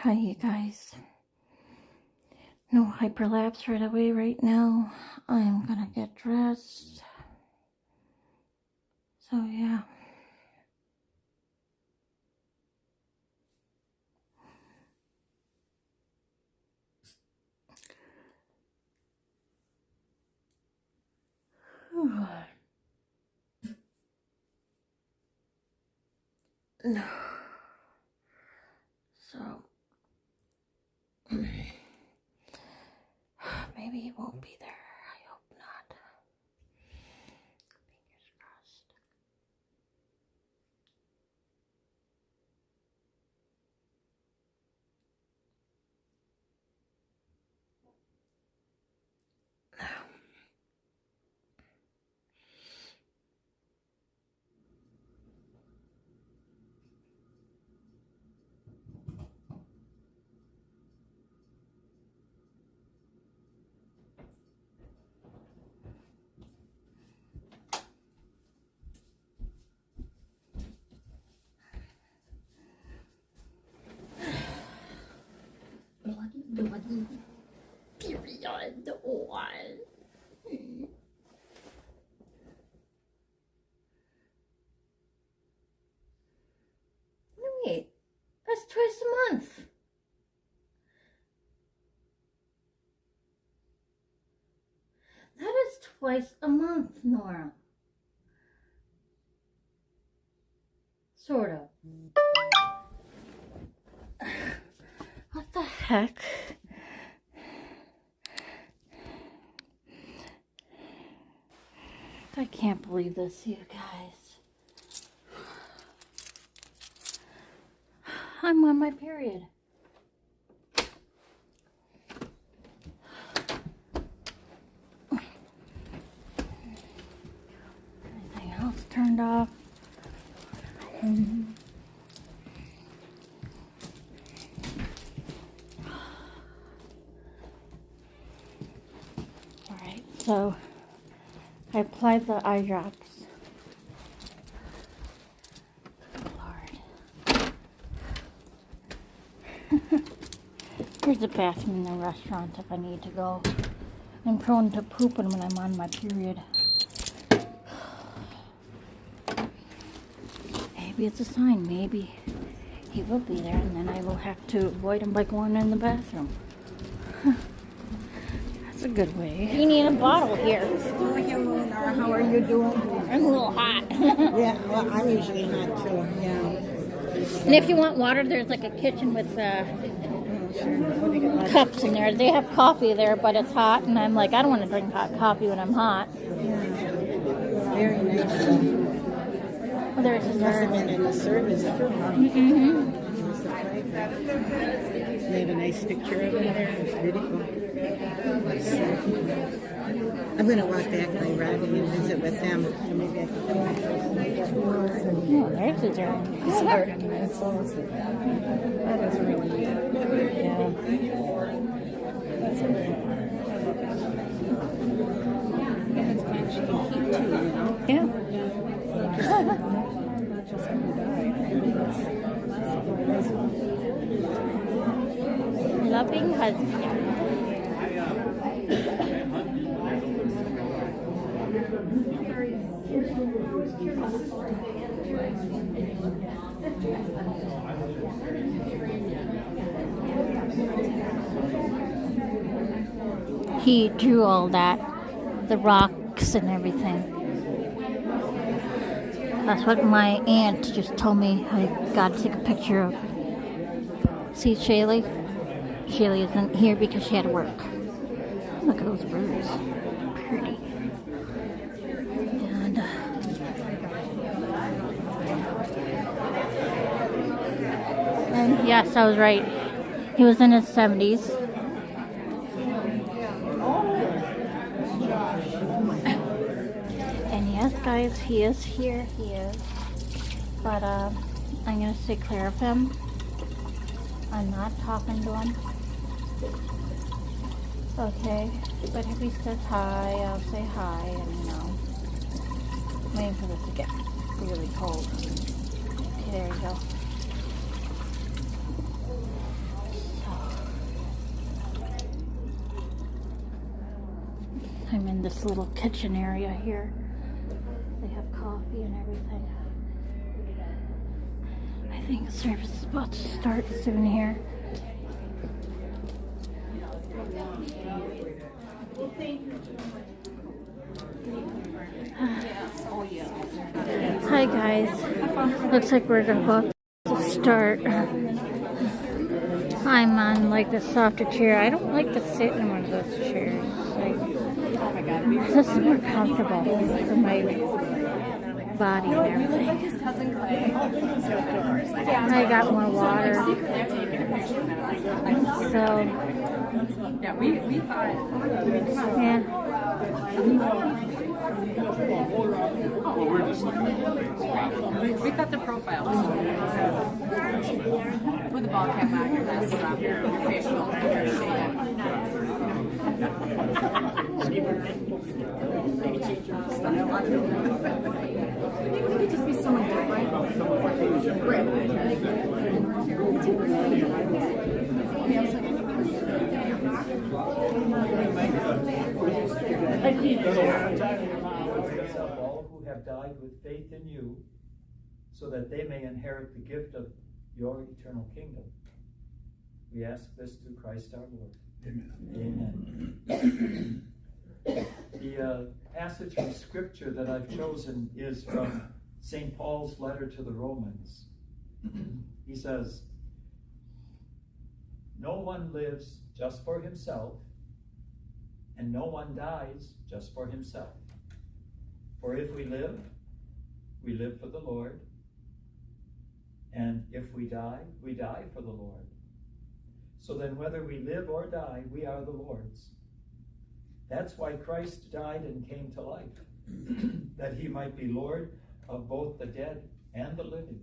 Hi, you guys. No hyperlapse right away right now. I'm gonna get dressed. So, yeah. No. So, maybe he won't be there. I hope not. Fingers crossed. Bloody period one. Wait, that's twice a month. That is twice a month, Nora. Sort of. What the heck? I can't believe this, you guys. I'm on my period. Everything else turned off. Alright, so I applied the eye drops. Here's the bathroom in the restaurant if I need to go. I'm prone to pooping when I'm on my period. Maybe it's a sign. Maybe he will be there and then I will have to avoid him by going in the bathroom. That's a good way. You need a bottle here. Oh, hello, Nora. How are you doing? I'm a little hot. Yeah, well, I'm usually hot too. Yeah. And if you want water, there's like a kitchen with Oh, sure. What do you got? cups in there. They have coffee there, but it's hot. And I'm like, I don't want to drink hot coffee when I'm hot. Yeah. Very nice. Well, there's Must have been in the service too. Mm-hmm. They have a nice picture of it there. It's beautiful. I'm going to walk back by Robbie and visit with them. And maybe I can Oh, there's the germ. That is really neat. Yeah. That's really Yeah, it's fun. She can keep too, you know? Yeah. Not just when you die. Loving husband. He drew all that, the rocks and everything. That's what my aunt just told me. I got to take a picture of. See Shaylee? Shaylee isn't here because she had to work. Look at those birds. Pretty. And yes, I was right. He was in his 70s. And yes, guys, he is here. He is. But I'm going to stay clear of him. I'm not talking to him. Okay. But if he says hi, I'll say hi. And, you know, waiting for this to get really cold. Okay, there you go. this little kitchen area here. They have coffee and everything. I think the service is about to start soon here. Hi guys. Looks like we're about to start. I'm on like the softer chair. I don't like to sit in one of those chairs. Like, this is more comfortable for my body and everything. I got more water. So, yeah, we thought. yeah. We thought the profile was with the ball cap on your vest, your facial, your shade. We could just be someone different. All who have died with faith in you, so that they may inherit the gift of your eternal kingdom. We ask this through Christ our Lord. Amen. Amen. The passage from Scripture that I've chosen is from St. Paul's letter to the Romans. He says, "No one lives just for himself, and no one dies just for himself. For if we live for the Lord, and if we die for the Lord. So then whether we live or die, we are the Lord's. That's why Christ died and came to life, that he might be Lord of both the dead and the living.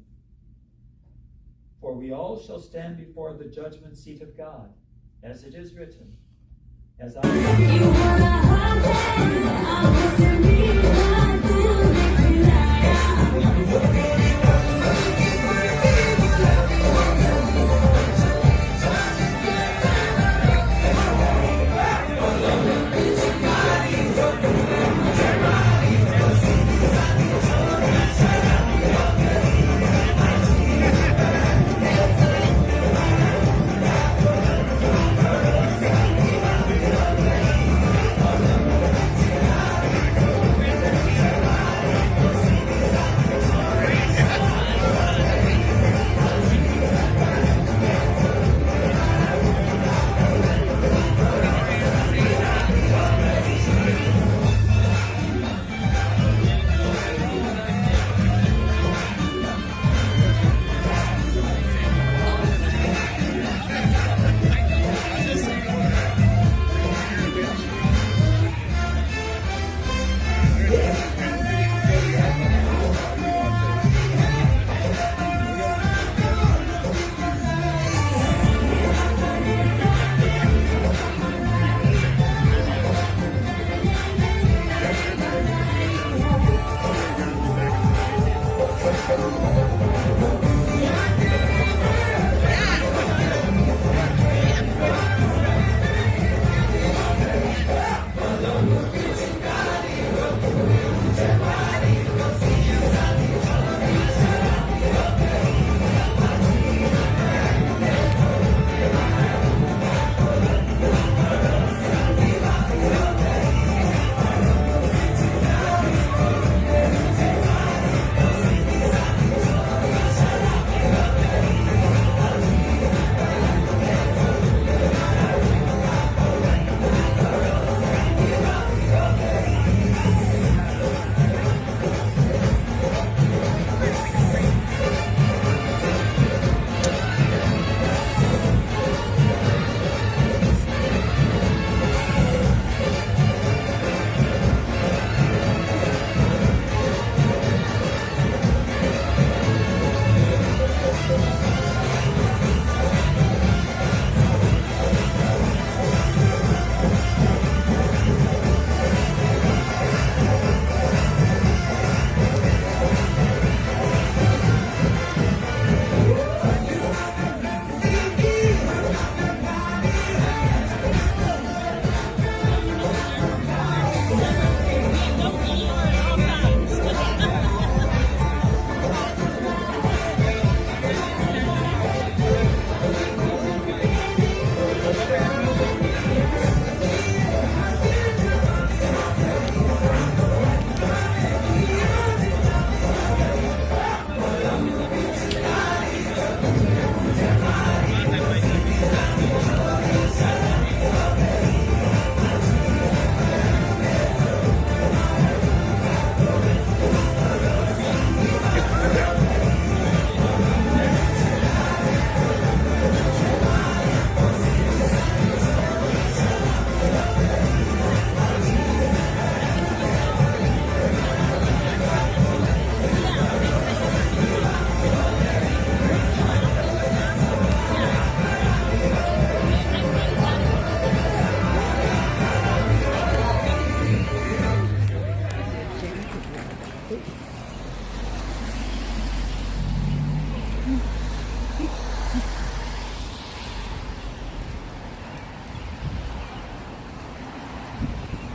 For we all shall stand before the judgment seat of God, as it is written, as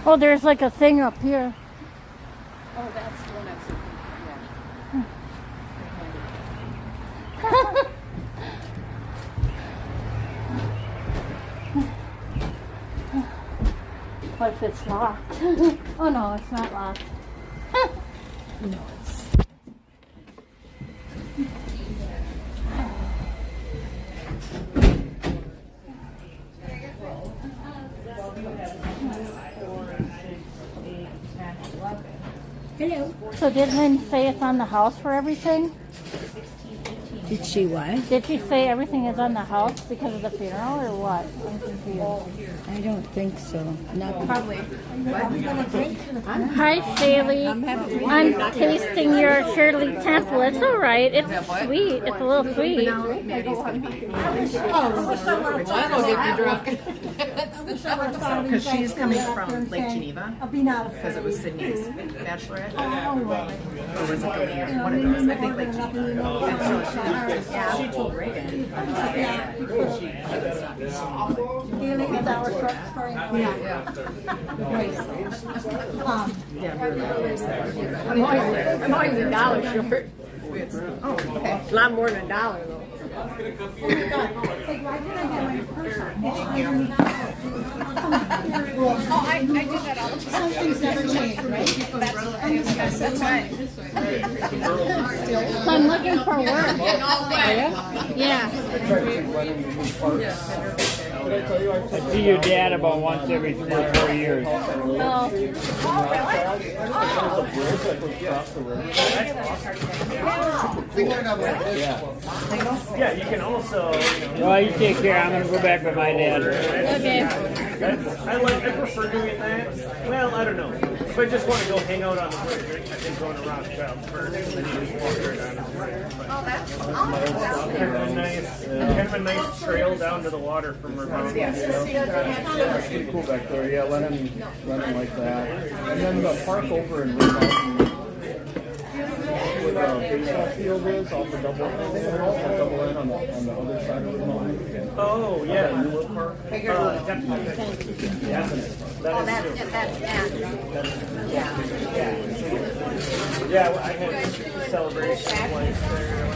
Oh, there's like a thing up here. Oh, that's the one that's, What if it's locked? Oh no, it's not locked. No, it's. Hello. So didn't they say it's on the house for everything? Did she what? Did she say everything is on the house because of the funeral or what? I'm confused. I don't think so. Not probably. Hi, Shaley. I'm tasting your Shirley Temple. It's all right. It's sweet. It's a little sweet. Maddie's gonna be. Because she's coming from Lake Geneva. Because it was Sydney's bachelorette. Or was it the one of those? I think Lake Geneva. And so she told Reagan. I'm always $1 short. Oh, okay. A lot more than $1 though. Oh, I did that all the time. Some things never change, right? That's right. So I'm looking for work. Yeah. I see your dad about once every 3 or 4 years. Oh, Yeah, you can also. Well, you take care. I'm gonna go back with my dad. okay. I prefer doing that. Well, I don't know. If I just want to go hang out on the bridge, I think going around Child's first, and then you just walk right on the bridge. Kind of a nice trail down to the water from Ravana. That's pretty cool back there. Yeah, let him like that. And then the park over in Red Mountain, where the baseball field is, off the double end on the other side of the mountain. Oh, yeah, the Wood Park. Definitely. Yeah, That's yeah, I had a celebration once there.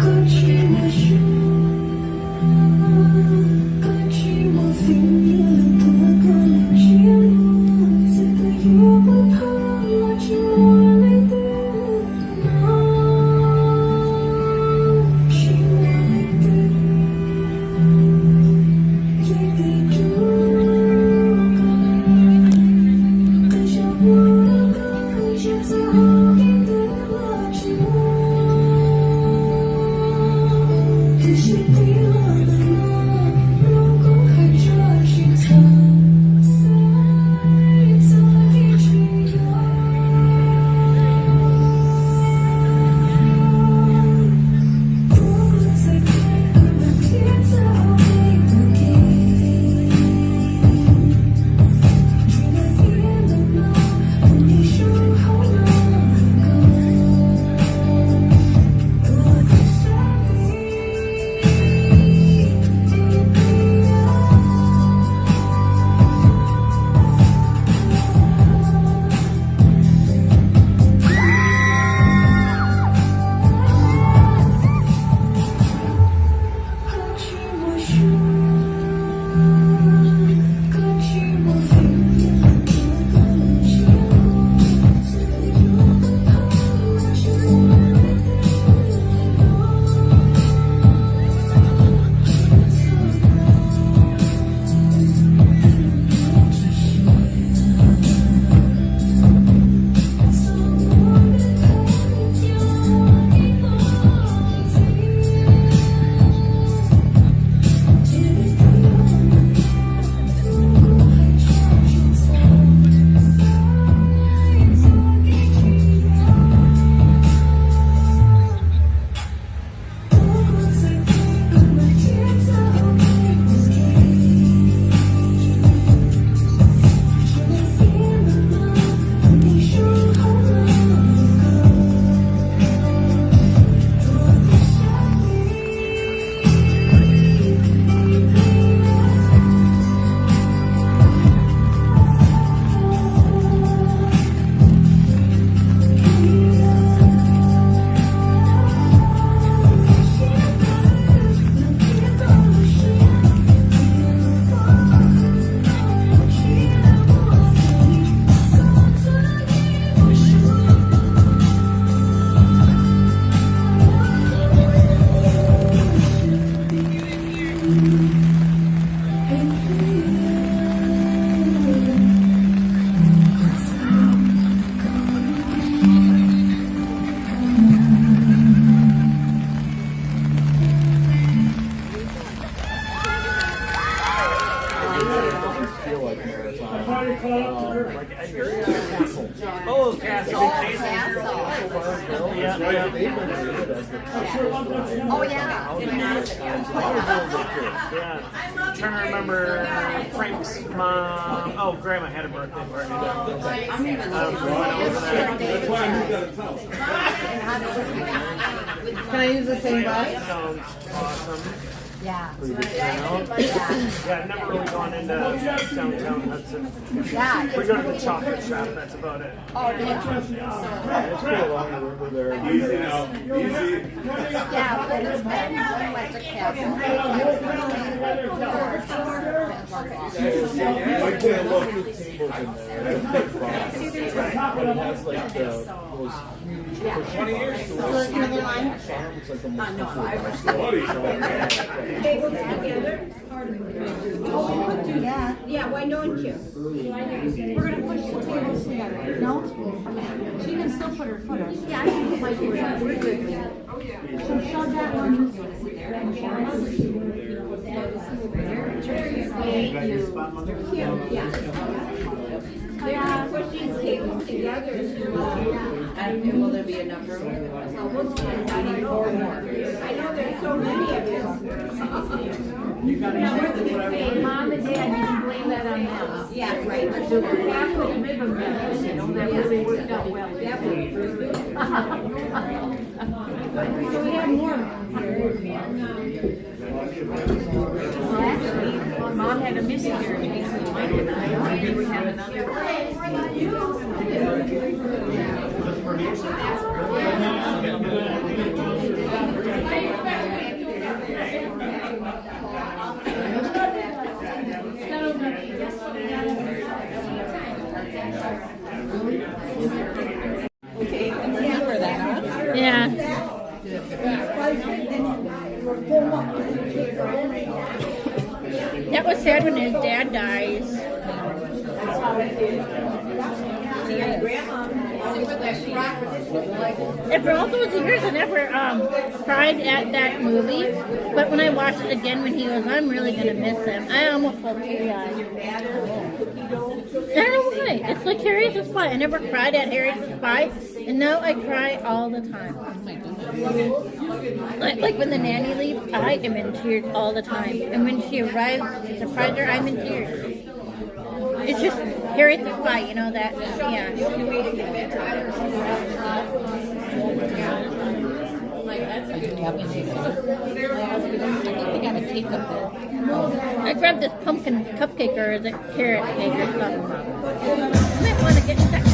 Country, Like area Castle. Oh, Castle. Yeah, Oh, yeah. yeah. I'm trying to remember Frank's mom. Oh, Grandma had a birthday party Can I use the same bus? Sounds awesome. Yeah. Yeah, I've never really gone into downtown Hudson. Yeah. We go to the chocolate shop, that's about it. Oh, yeah. It's cool along the river there. Easy now. Easy. Yeah, but it's been, we went to Castle. I can't look at the tables in there. It's a big box. But it has like those huge push-ups. Another line? It's like the most Yeah. Yeah, why don't you? We're gonna push the tables together. No? She can still put her foot on. Yeah, I can put my foot on. So shove that one. Yeah. Push these tables together. Will there be enough room? I know there's so many of them. Hey, Mom and Dad, you can blame that on them. Yeah, right. The actual commitment method, you know, that really worked out well. So we have more. Well, actually, Mom had a miscarriage between Mike and I, and we had another. Yeah. That was sad when his dad dies. After all those years, I never cried at that movie. But when I watched it again when he goes, I'm really going to miss him. I almost felt teary-eyed. I don't know why. It's like Harriet's Spy. I never cried at Harriet's Spy. And now I cry all the time. Like when the nanny leaves, I am in tears all the time. And when she arrives to surprise her, I'm in tears. It's just Harriet's Spy, you know that? Yeah. I grabbed this pumpkin cupcake or is it carrot cake or something. I might want to get that.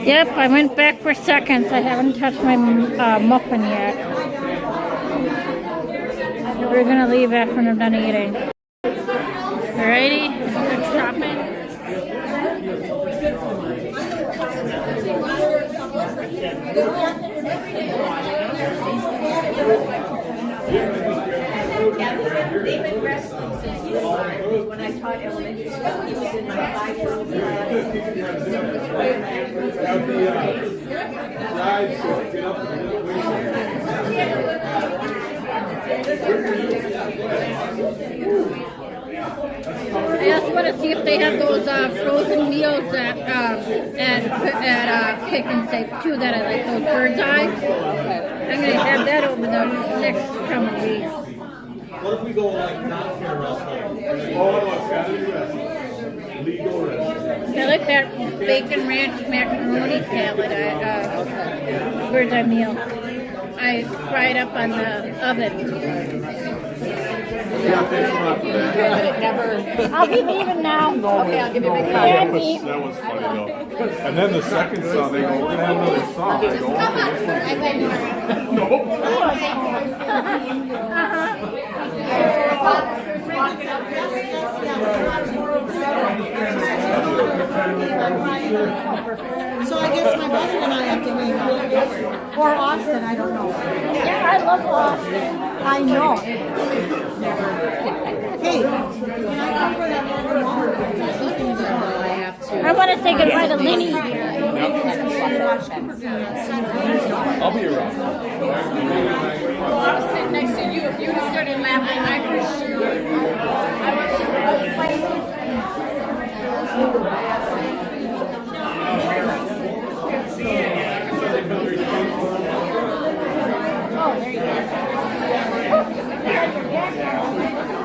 Yep, I went back for seconds. I haven't touched my muffin yet. We're gonna leave after I'm done eating. Alrighty, good shopping. They've been wrestling since he was when I taught elementary school. He was in my 5-year-old I just want to see if they have those frozen meals at Pick and Save too. That I like, those bird's eye. I'm gonna have that over the next coming week. What if we go like not fair restaurant? Legal restaurant. I like that bacon ranch macaroni salad at bird's eye meal. I fry it up on the oven. I'll be leaving now. Okay, I'll give you a big hug. Yeah, me. That was funny though. And then the second song, they go, we're gonna have another song. They go, I went So I guess my brother and I have to hang out. Or Austin, I don't know. Yeah, I love Austin. I know. Hey, can I come for that other one? I want to say goodbye to Lenny. I'll be around. Well, I was sitting next to you. If you had started laughing, I for sure.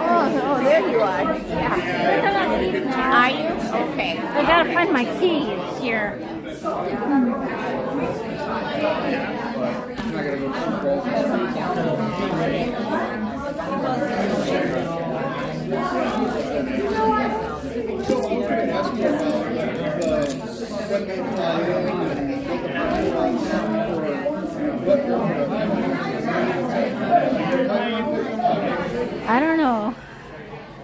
Oh, there you are. Are you? Okay. I gotta find my keys here. I don't know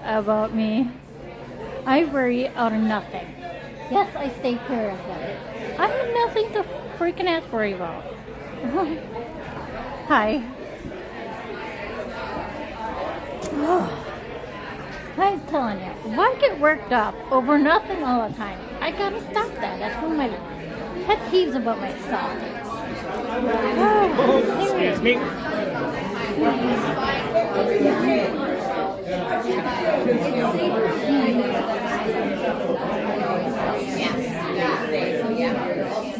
about me. I worry out of nothing. Yes, I take care of them. I have nothing to freaking ass worry about. Hi. I'm telling you, why get worked up over nothing all the time? I gotta stop that. That's one of my pet peeves about myself. Excuse me.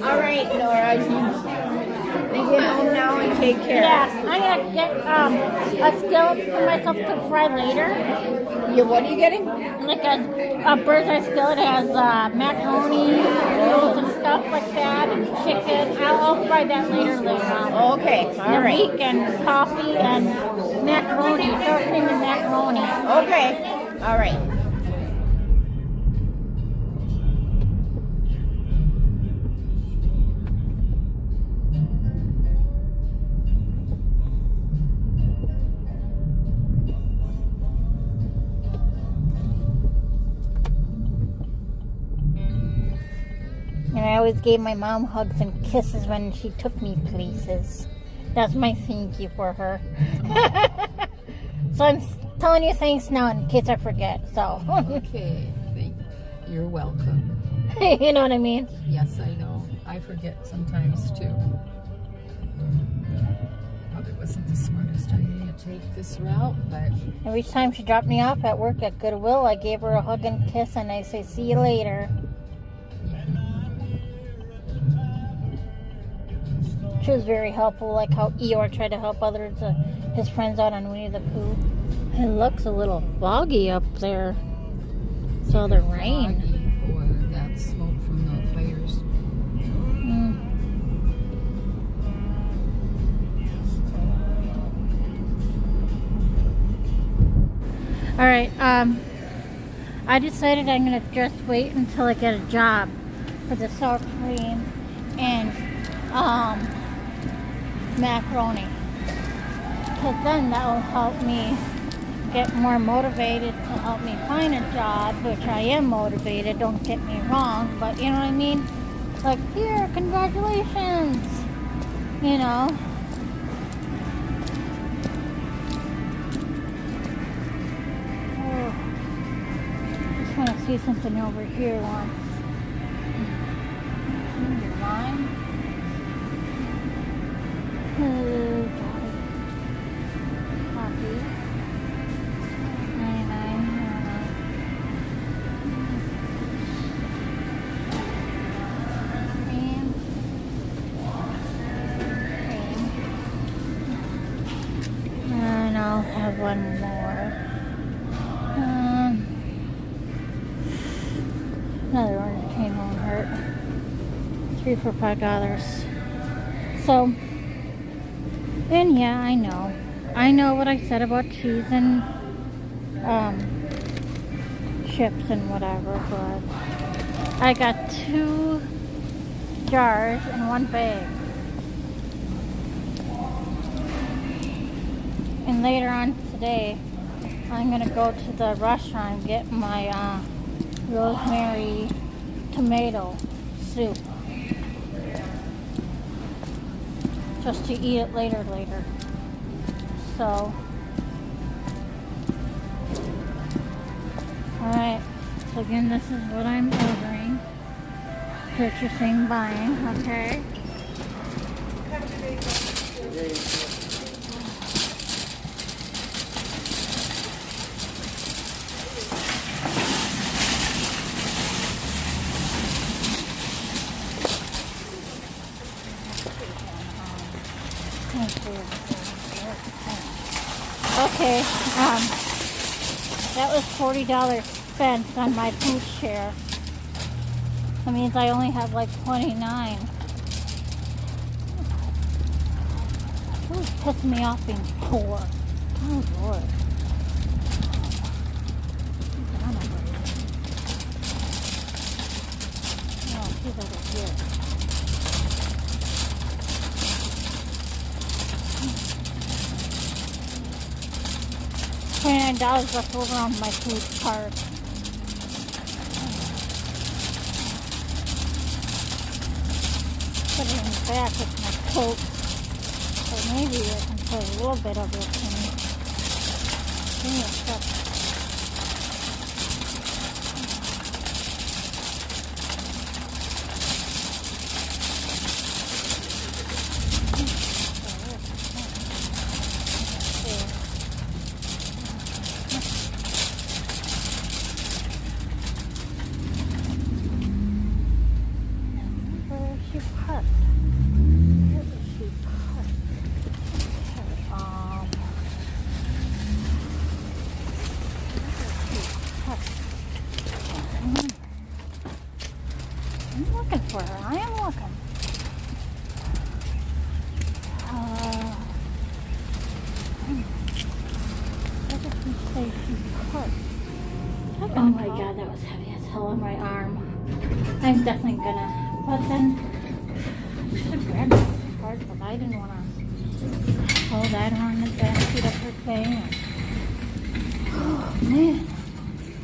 All right, Nora. You get home now and take care. Yeah, I'm gonna get a skillet for myself to fry later. What are you getting? Like a bird's eye skillet has macaroni, noodles, and stuff like that, and chicken. I'll fry that later on. Okay, all right. Week and coffee and macaroni, sour cream and macaroni. Okay, all right. And I always gave my mom hugs and kisses when she took me places. That's my thank you for her. So I'm telling you thanks now in case I forget. So Okay. You're welcome. you know what I mean? Yes, I know. I forget sometimes too. Probably wasn't the smartest idea to take this route, but Every time she dropped me off at work at Goodwill, I gave her a hug and kiss, and I say, "See you later." She was very helpful, like how Eeyore tried to help others, his friends out on Winnie the Pooh. It looks a little foggy up there. So the rain. foggy or that smoke from the fires. All right. I decided I'm gonna just wait until I get a job for the sour cream and macaroni, because then that will help me get more motivated to help me find a job, which I am motivated, don't get me wrong, but you know what I mean? Like, here, congratulations, you know? Oh, just want to see something over here once. Lime. Coffee. 99. one more. Another orange cane won't hurt. $3 for $5. So, and yeah, I know what I said about cheese and chips and whatever, but I got 2 jars in one bag. And later on today, I'm gonna go to the restaurant and get my rosemary tomato soup. Just to eat it later. So, alright. So again, this is what I'm ordering. Purchasing, buying, okay? Okay, that was $40 spent on my food share. That means I only have like 29. Who's pissing me off being poor? Oh Lord. Oh, she's over here. $29 left over on my food card. Put it in the back with my coat. So maybe I can put a little bit of it in. I'm looking for her. I am looking. Where did she say she's cut? Oh my god, that was heavy as hell on my arm. I'm definitely gonna. But then, I should have grabbed this card, but I didn't want to hold that on the backseat of her thing. Oh man.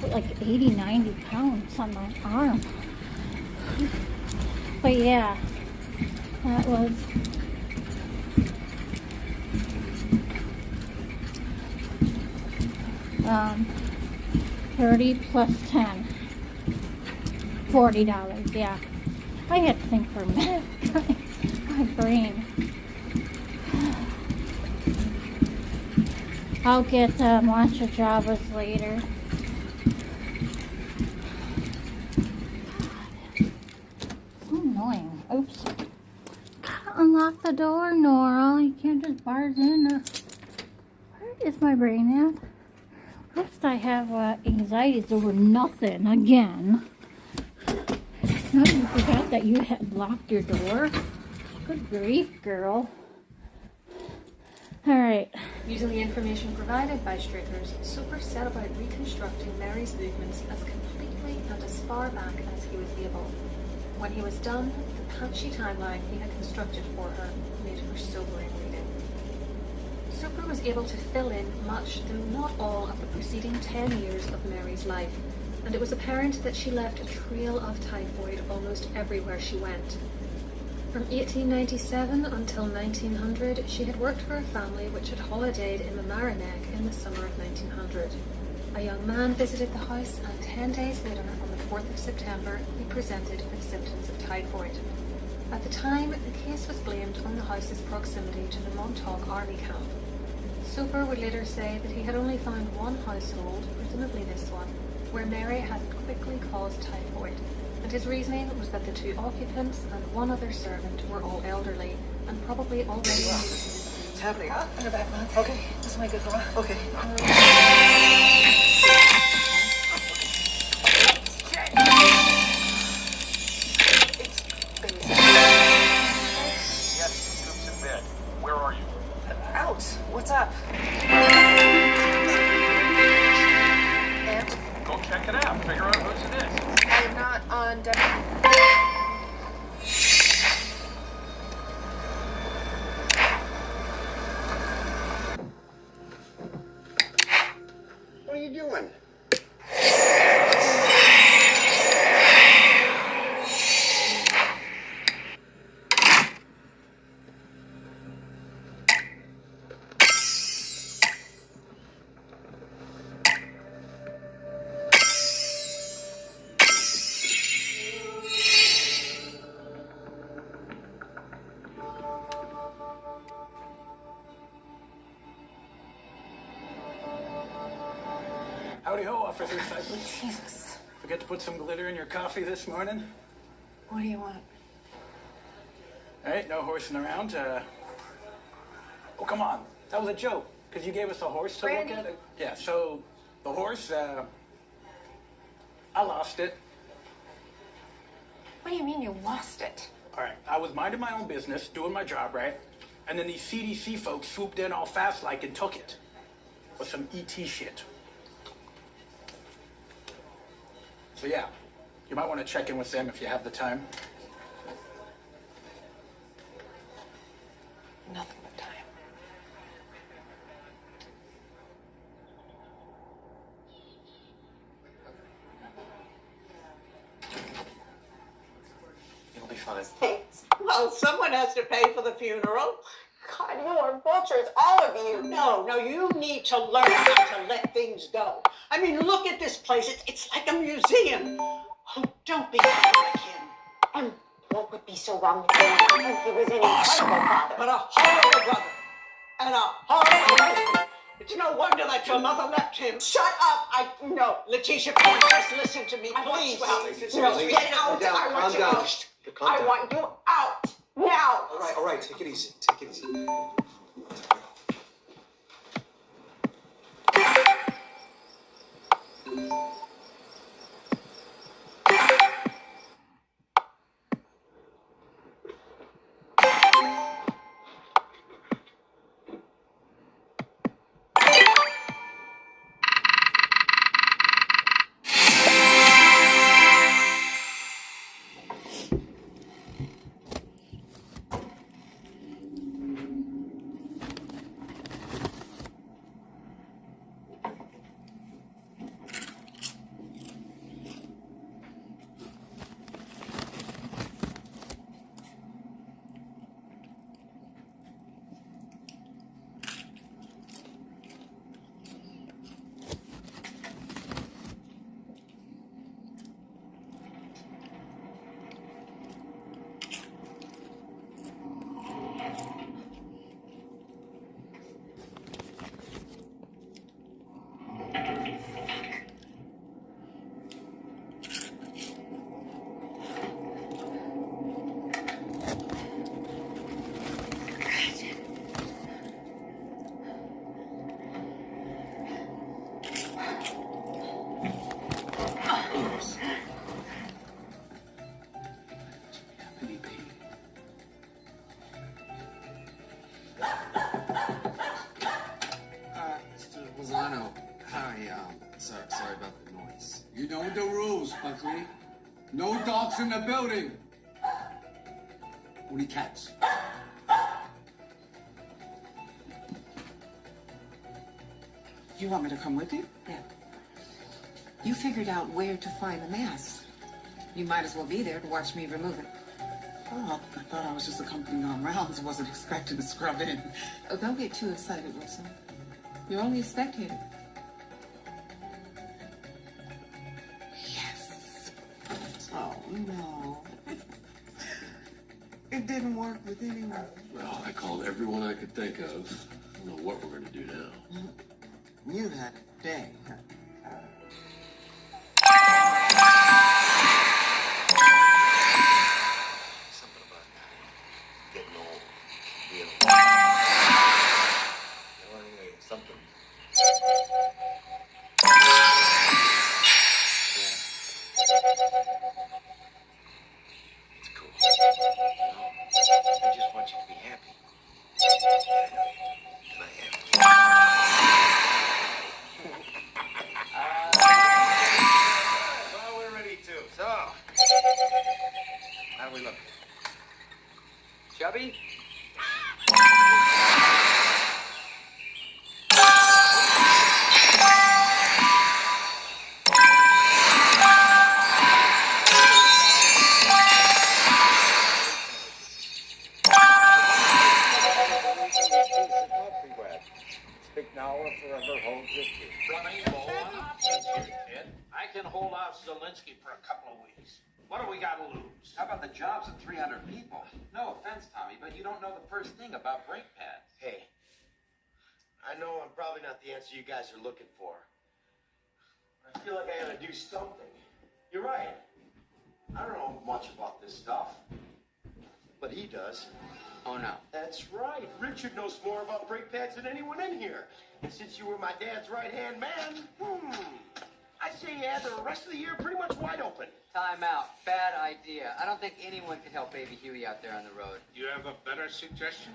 Put like 80, 90 pounds on my arm. But yeah, that was $30 plus 10, $40. Yeah, I had to think for a minute. My brain. I'll get matcha Javas later. Annoying. Oops. Gotta unlock the door, Nora. You can't just barge in. Where is my brain at? First I have anxieties over nothing again. No, you forgot that you had locked your door. Good grief, girl. Alright. Using the information provided by Strickers, Super set about reconstructing Mary's movements as completely and as far back as he was able. When he was done, the patchy timeline he had constructed for her made for sobering reading. Super was able to fill in much, though not all, of the preceding 10 years of Mary's life, and it was apparent that she left a trail of typhoid almost everywhere she went. From 1897 until 1900, she had worked for a family which had holidayed in Mamaroneck in the summer of 1900. A young man visited the house, and 10 days later, on the 4th of September, he presented with symptoms of typhoid. At the time, the case was blamed on the house's proximity to the Montauk Army camp. Super would later say that he had only found one household, presumably this one, where Mary had quickly caused typhoid, and his reasoning was that the 2 occupants and one other servant were all elderly and probably already What's happening? In the back, man. Okay. This is my good girl. Okay. Yes, Scoop's in bed. Where are you? Out. What's up? And Go check it out. Figure out whose it is. I'm not on deck. What are you doing? Howdy ho, Officer Cypress. Jesus. Forget to put some glitter in your coffee this morning? What do you want? All right, no horsing around. Oh, come on. That was a joke, because you gave us a horse to Randy. look at. Yeah, so the horse, I lost it. What do you mean you lost it? All right, I was minding my own business, doing my job, right? And then these CDC folks swooped in all fast like and took it. With some ET shit. So yeah, you might want to check in with them if you have the time. Nothing but time. It'll be fine. Well, someone has to pay for the funeral. God, you are vultures, all of you. No, you need to learn how to let things go. I mean, look at this place. It's like a museum. Oh, don't be like him. And what would be so wrong with him? He was an incredible father. But a horrible brother. And a horrible husband. It's no wonder that your mother left him. Shut up. No, Letitia, please just listen to me. Please. No, get out. I want you out. I want you out. Now. All right, take it easy. Take it easy. Sorry about the noise. You know the rules, Buckley. No dogs in the building. Only cats. You want me to come with you? Yeah. You figured out where to find the mask. You might as well be there to watch me remove it. Oh, I thought I was just accompanying on rounds. Wasn't expecting to scrub in. Oh, don't get too excited, Wilson. You're only a spectator. Yes. Oh, no. It didn't work with anyone. Well, I called everyone I could think of. I don't know what we're going to do now. You had a day. Something about getting old, being old. now or forever holds its peace. Flamingo, an option here, kid. I can hold off Zelensky for a couple of weeks. What do we got to lose? How about the jobs of 300 people? No offense, Tommy, but you don't know the first thing about brake pads. Hey, I know I'm probably not the answer you guys are looking for. I feel like I gotta do something. You're right. I don't know much about this stuff. But he does. Oh, no. That's right. Richard knows more about brake pads than anyone in here. And since you were my dad's right-hand man, I say you had the rest of the year pretty much wide open. Time out. Bad idea. I don't think anyone can help baby Huey out there on the road. Do you have a better suggestion?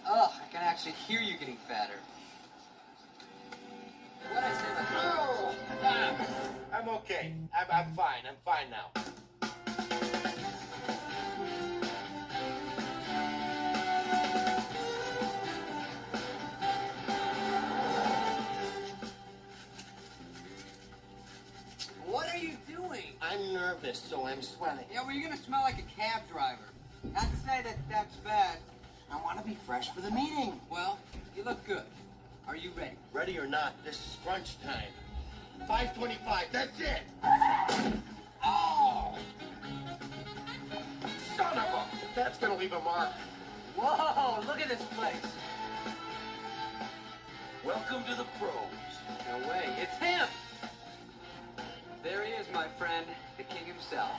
Ugh, I can actually hear you getting fatter. What'd I say about that? I'm okay. I'm fine. I'm fine now. What are you doing? I'm nervous, so I'm sweating. Yeah, well, you're gonna smell like a cab driver. Not to say that that's bad. I want to be fresh for the meeting. Well, you look good. Are you ready? Ready or not, this is crunch time. 5:25, that's it! Oh! Son of a... That's gonna leave a mark. Whoa, look at this place. Welcome to the pros. No way, it's him! There he is, my friend, the king himself.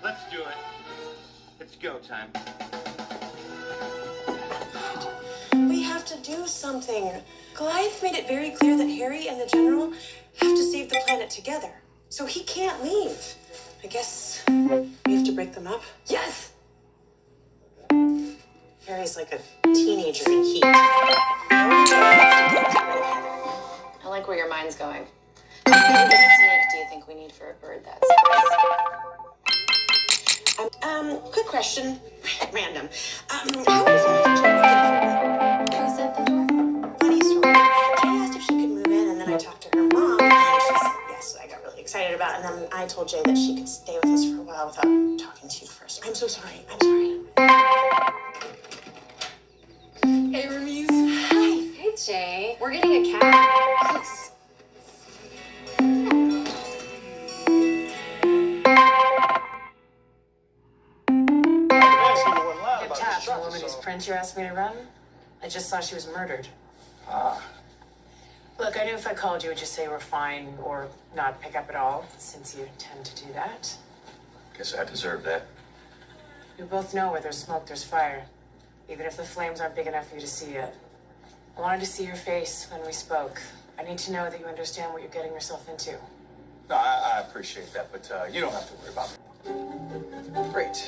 Let's do it. It's go time. We have to do something. Goliath made it very clear that Harry and the General have to save the planet together. So he can't leave. I guess we have to break them up. Yes! Harry's like a teenager in heat. I like where your mind's going. How big of a snake do you think we need for a bird that size? Quick question. Random. How was it? Who's at the door? Funny story. Jay asked if she could move in, and then I talked to her mom, and she said yes. I got really excited about it, and then I told Jay that she could stay with us for a while without talking to you first. I'm so sorry. I'm sorry. Hey, Ramiz. Hi. Hey, Jay. We're getting a cat. Yes. The woman whose print you asked me to run, I just saw she was murdered. Look, I knew if I called you, would just say we're fine or not pick up at all, since you tend to do that. Guess I deserve that. We both know where there's smoke, there's fire, even if the flames aren't big enough for you to see yet. I wanted to see your face when we spoke. I need to know that you understand what you're getting yourself into. No, I appreciate that, but you don't have to worry about it. Great.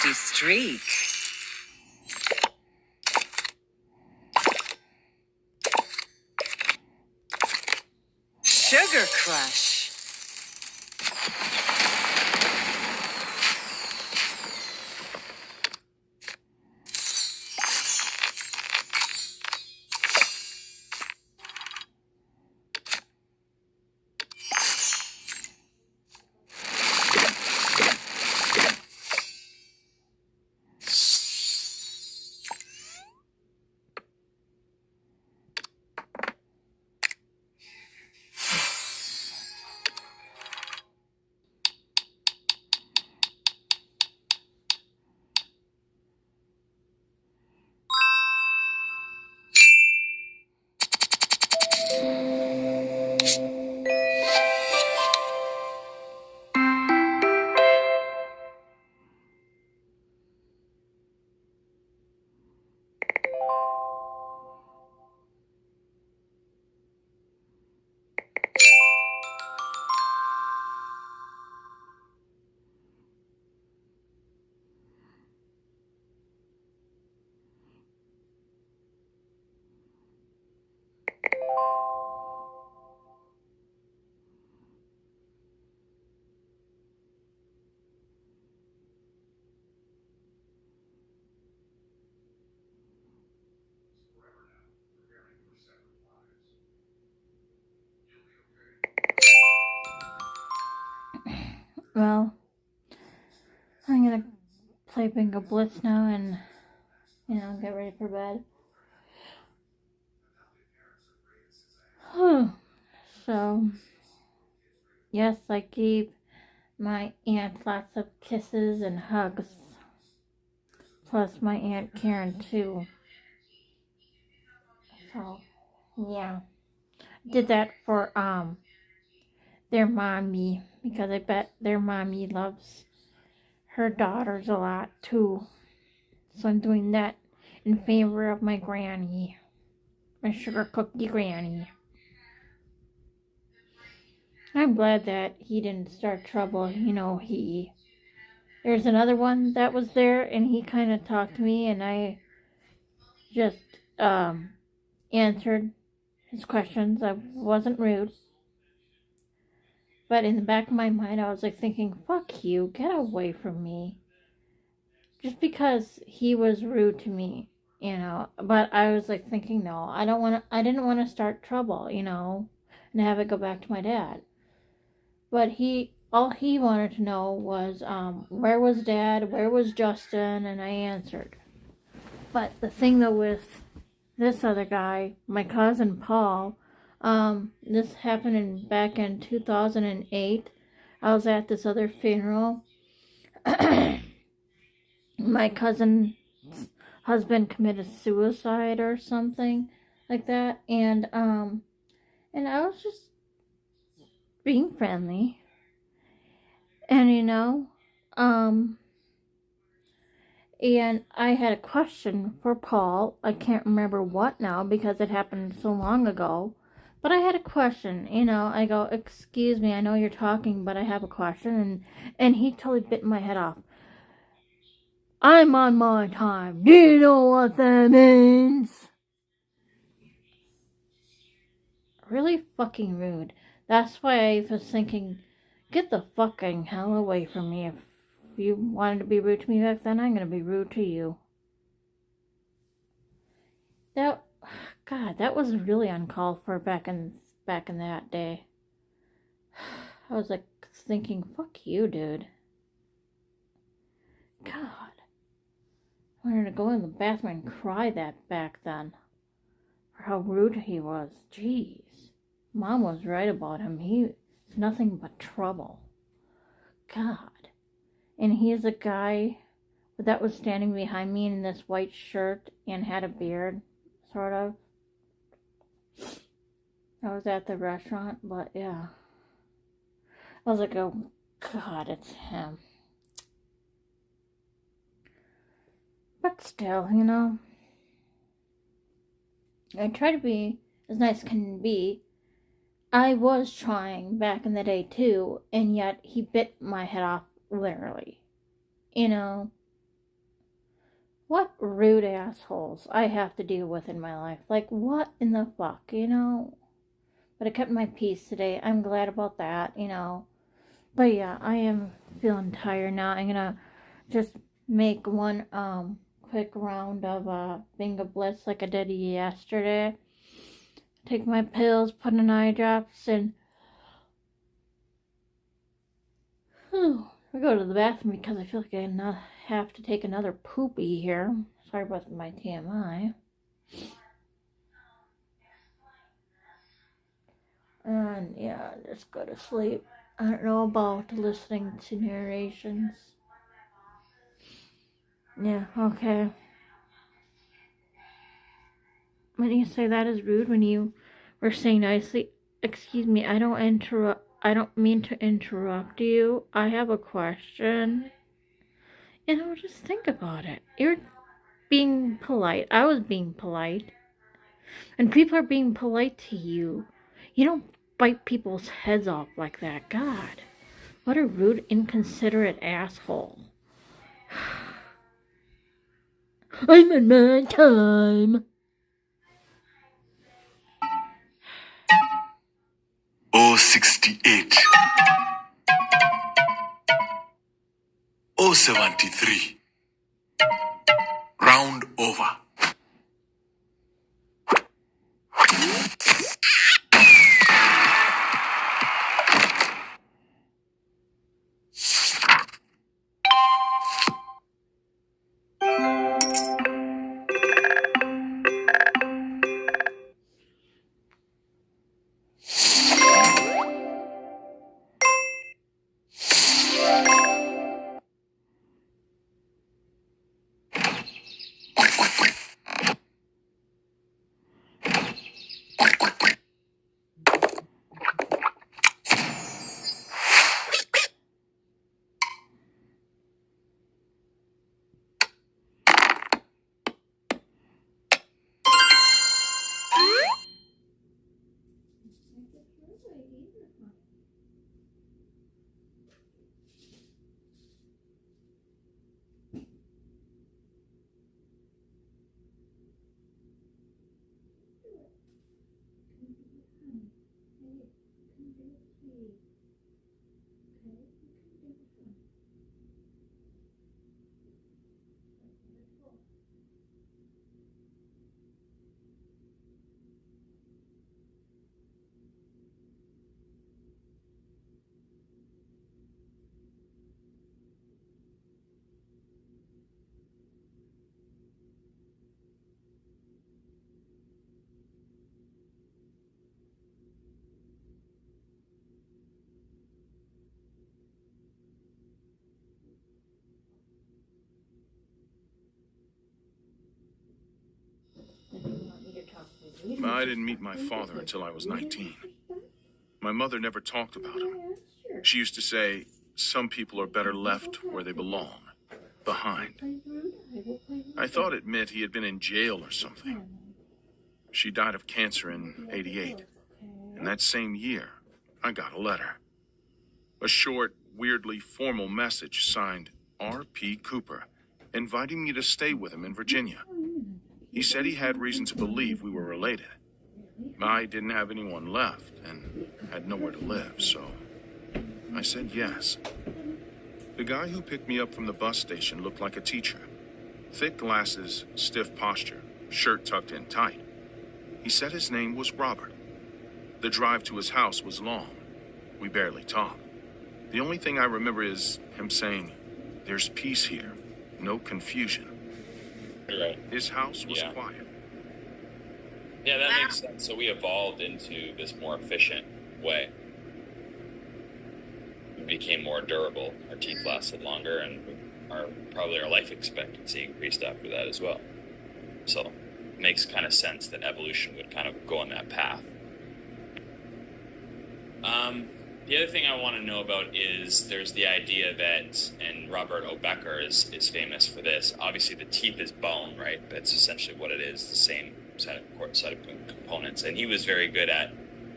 nasty streak. Sugar Crush. Well, I'm gonna play Bingo Blitz now and, get ready for bed. So, yes, I gave my aunt lots of kisses and hugs. Plus my Aunt Karen too. So, yeah. Did that for, their mommy, because I bet their mommy loves her daughters a lot too. So I'm doing that in favor of my granny, my sugar cookie granny. I'm glad that he didn't start trouble. There's another one that was there, and he kind of talked to me, and I just answered his questions. I wasn't rude. But in the back of my mind, I was like thinking, fuck you, get away from me. Just because he was rude to me, But I was like thinking, no, I didn't want to start trouble, and have it go back to my dad. But all he wanted to know was, where was Dad, where was Justin, and I answered. But the thing though with this other guy, my cousin Paul, this happened back in 2008. I was at this other funeral. My cousin's husband committed suicide or something like that, and I was just being friendly, and and I had a question for Paul. I can't remember what now because it happened so long ago. But I had a question, I go, excuse me, I know you're talking, but I have a question, and he totally bit my head off. I'm on my time. Do you know what that means? Really fucking rude. That's why I was thinking, get the fucking hell away from me. If you wanted to be rude to me back then, I'm gonna be rude to you. That was really uncalled for back in that day. I was like thinking, fuck you, dude. God. I wanted to go in the bathroom and cry that back then. For how rude he was. Jeez. Mom was right about him. He's nothing but trouble. God. And he is a guy that was standing behind me in this white shirt and had a beard, sort of. I was at the restaurant, but yeah. I was like, oh God, it's him. But still, I try to be as nice as can be. I was trying back in the day too, and yet he bit my head off, literally. What rude assholes I have to deal with in my life. Like, what in the fuck, you know? But I kept my peace today. I'm glad about that, you know. But yeah, I am feeling tired now. I'm gonna just make one quick round of Bingo Blitz like I did yesterday. Take my pills, put in eye drops, and I go to the bathroom because I feel like I have to take another poopy here. Sorry about my TMI. And yeah, just go to sleep. I don't know about listening to narrations. Yeah, okay. When you say that is rude, when you were saying nicely, excuse me, I don't mean to interrupt you. I have a question. You know, just think about it. You're being polite. I was being polite. And people are being polite to you. You don't bite people's heads off like that. God, what a rude, inconsiderate asshole. I'm in my time. Oh, 68. Oh, 73. Round over. I didn't meet my father until I was 19. My mother never talked about him. She used to say, some people are better left where they belong, behind. I thought it meant he had been in jail or something. She died of cancer in '88. And that same year, I got a letter. A short, weirdly formal message signed R.P. Cooper, inviting me to stay with him in Virginia. He said he had reason to believe we were related. I didn't have anyone left and had nowhere to live, so I said yes. The guy who picked me up from the bus station looked like a teacher. Thick glasses, stiff posture, shirt tucked in tight. He said his name was Robert. The drive to his house was long. We barely talked. The only thing I remember is him saying, "There's peace here, no confusion." Right. His house was Yeah. quiet. Yeah, that makes sense. So we evolved into this more efficient way. We became more durable. Our teeth lasted longer, and probably our life expectancy increased after that as well. So it makes kind of sense that evolution would kind of go on that path. The other thing I want to know about is there's the idea that, and Robert O. Becker is famous for this, obviously the teeth is bone, right? That's essentially what it is, the same set of components. And he was very good at,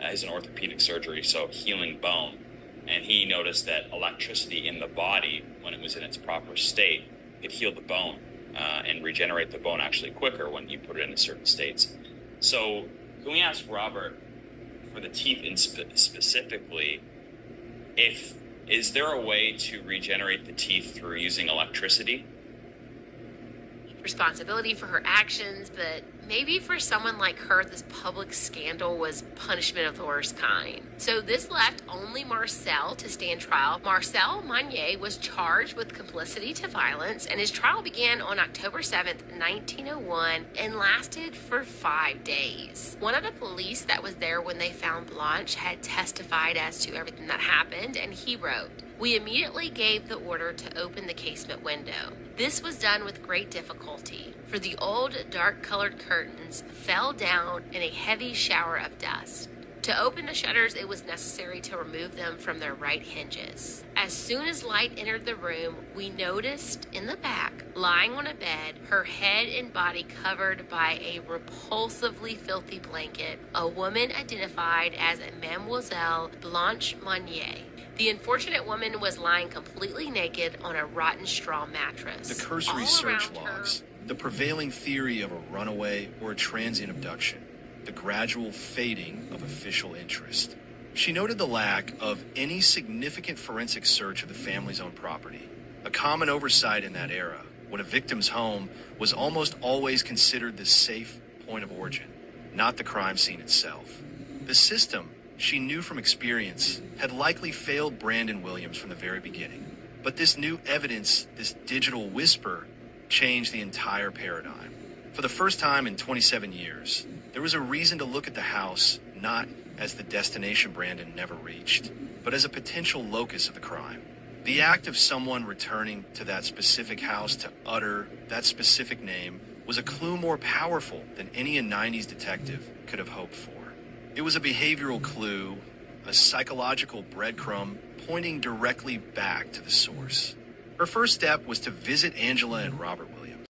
he's an orthopedic surgery, so healing bone. And he noticed that electricity in the body, when it was in its proper state, could heal the bone. and regenerate the bone actually quicker when you put it into certain states. So can we ask Robert, for the teeth specifically, is there a way to regenerate the teeth through using electricity? Responsibility for her actions, but maybe for someone like her, this public scandal was punishment of the worst kind. So this left only Marcel to stand trial. Marcel Monnier was charged with complicity to violence, and his trial began on October 7th, 1901, and lasted for 5 days. One of the police that was there when they found Blanche had testified as to everything that happened, and he wrote, "We immediately gave the order to open the casement window. This was done with great difficulty, for the old dark-colored curtains fell down in a heavy shower of dust. To open the shutters, it was necessary to remove them from their right hinges. As soon as light entered the room, we noticed in the back, lying on a bed, her head and body covered by a repulsively filthy blanket, a woman identified as Mademoiselle Blanche Monnier. The unfortunate woman was lying completely naked on a rotten straw mattress. The cursory All search around her, logs, the prevailing theory of a runaway or a transient abduction, the gradual fading of official interest. She noted the lack of any significant forensic search of the family's own property, a common oversight in that era, when a victim's home was almost always considered the safe point of origin, not the crime scene itself. The system, she knew from experience, had likely failed Brandon Williams from the very beginning. But this new evidence, this digital whisper, changed the entire paradigm. For the first time in 27 years, there was a reason to look at the house not as the destination Brandon never reached, but as a potential locus of the crime. The act of someone returning to that specific house to utter that specific name was a clue more powerful than any 90s detective could have hoped for. It was a behavioral clue, a psychological breadcrumb pointing directly back to the source. Her first step was to visit Angela and Robert Williams.